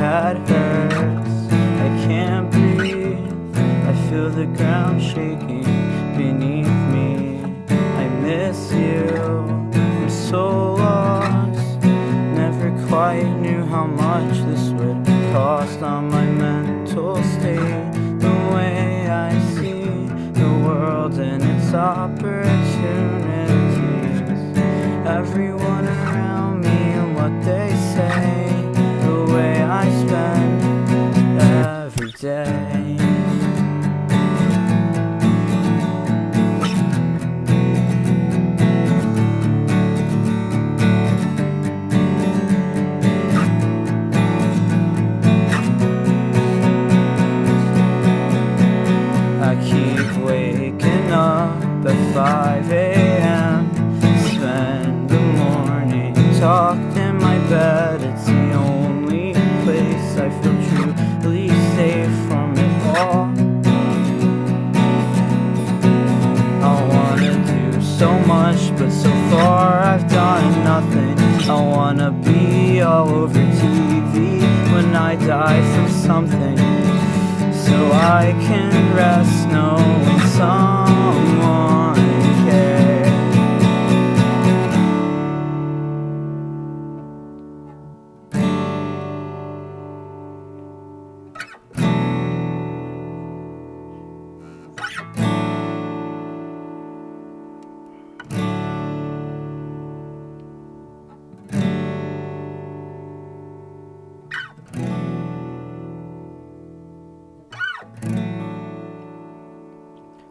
head hurts, I can't breathe, I feel the ground shaking beneath me. I miss you, I'm so lost, never quite knew how much this would cost on my mental state. The way I see the world and its opportunities, everyone around me and what they say, the way I spend every day. at 5 a.m. Spend the morning tucked in my bed. It's the only place I feel truly safe from it all. I wanna do so much, but so far I've done nothing. I wanna be all over TV when I die from something, so I can rest knowing someone cares.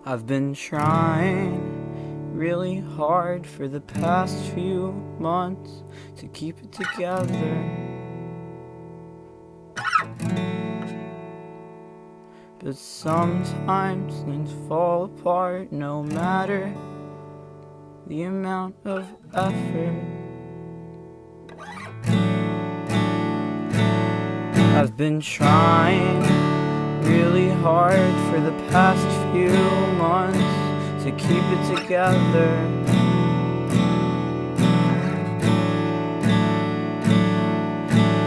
I've been trying really hard for the past few months to keep it together, but sometimes things fall apart no matter the amount of effort. I've been trying really hard for the past few months to keep it together,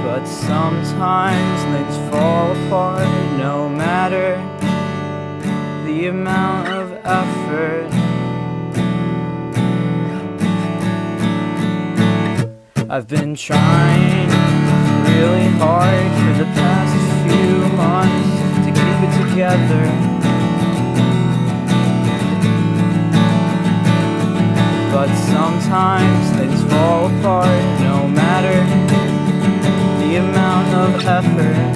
but sometimes things fall apart no matter the amount of effort. I've been trying really hard for the past few months to keep it together, but sometimes things fall apart no matter the amount of effort.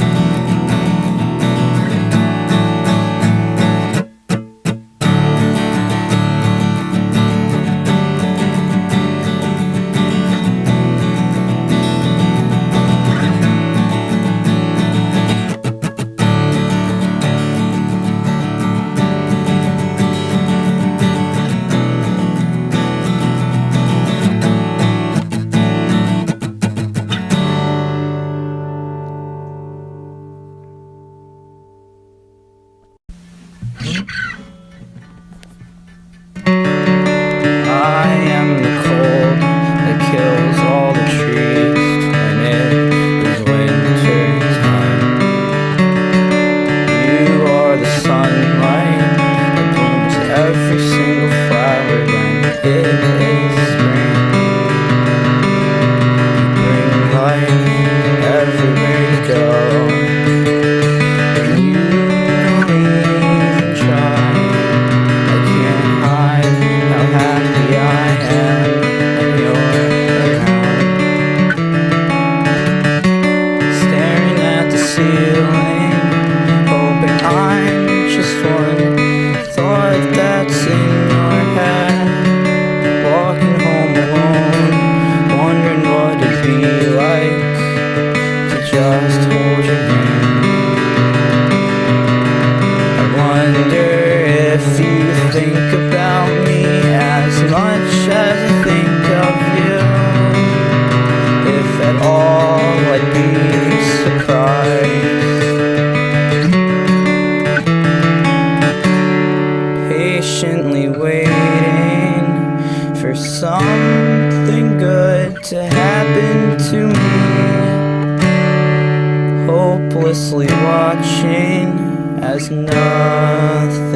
I am the cold that kills all the trees when it is winter time. You are the sunlight that blooms every single flower when it is spring. You bring light everywhere you go, and you don't even try. I can't hide how happy I am when you're around. Staring at the ceiling, hoping I'm just one thought that's in your head. Walking home alone, wondering what it'd be like to just hold your hand. I wonder if you think about me as much as I think of you. If at all I'd be surprised. Patiently waiting for something good to happen to me. Hopelessly watching as nothing's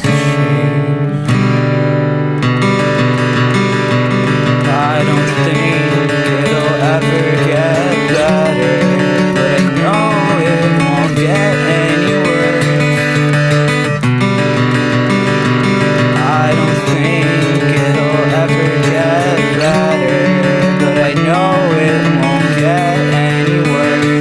changed. I don't think it'll ever get better, but I know it won't get any worse. I don't think it'll ever get better, but I know it won't get any worse.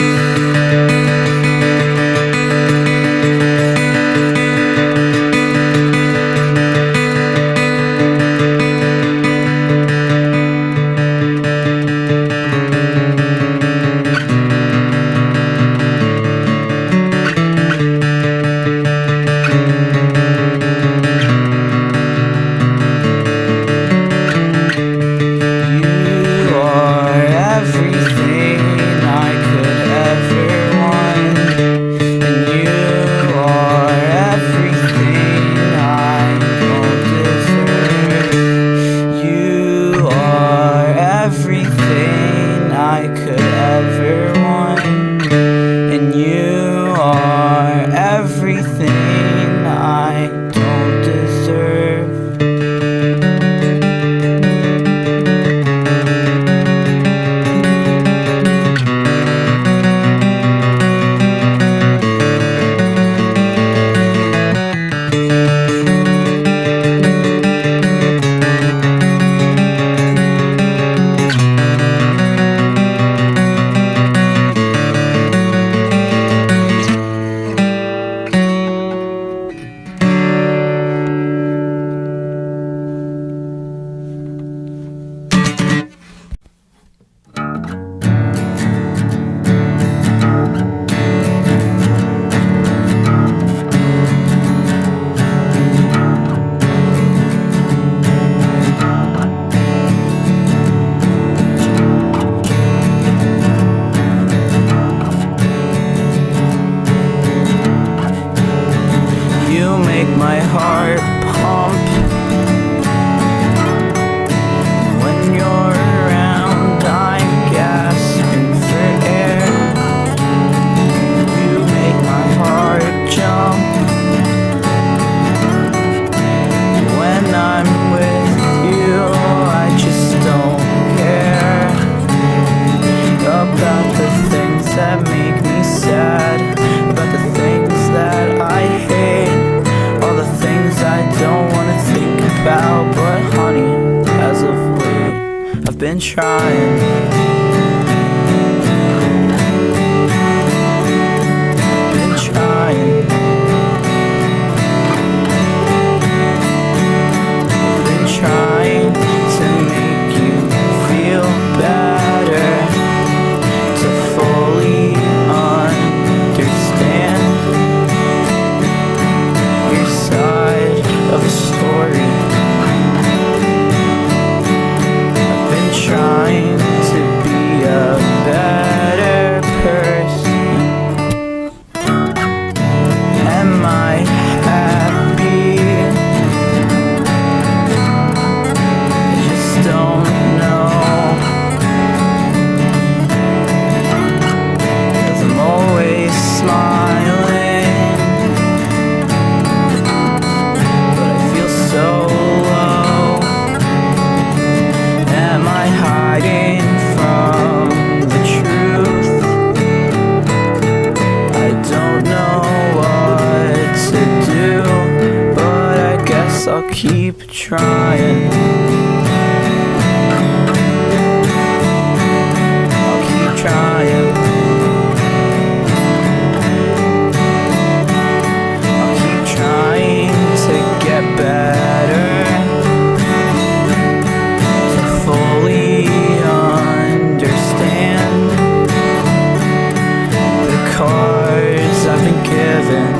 everything I don't deserve. Make my heart pump when you're around. I'm gasping for air. You make my heart jump when I'm with you. I just don't care about the things that make me sad, about the things that I hate, all the things I don't want to think about. But honey, as of late, I've been trying. Been trying. I've been trying to make you feel better, to fully understand your side of the story. I've been trying to be a better person. Am I happy? I just don't know, 'cause I'm always smiling, but I feel so low. Am I hiding from the truth? I don't know what to do, but I guess I'll keep trying. I'll keep trying. I'll keep trying to get better, to fully understand the cards I've been given.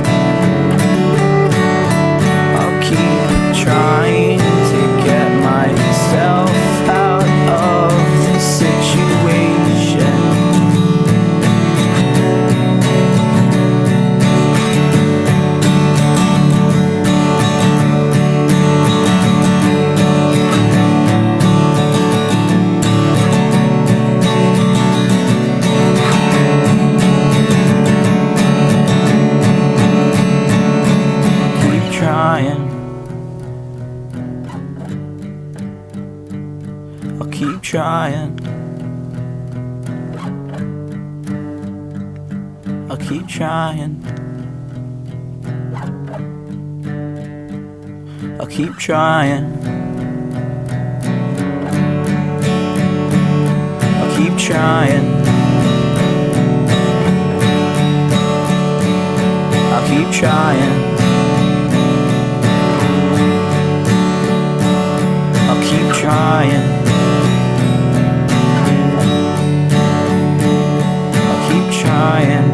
I'll keep trying to get myself out of the situation. Keep trying. I'll keep trying. I'll keep trying. I'll keep trying. I'll keep trying. I'll keep trying. I'll keep trying. I'll keep trying.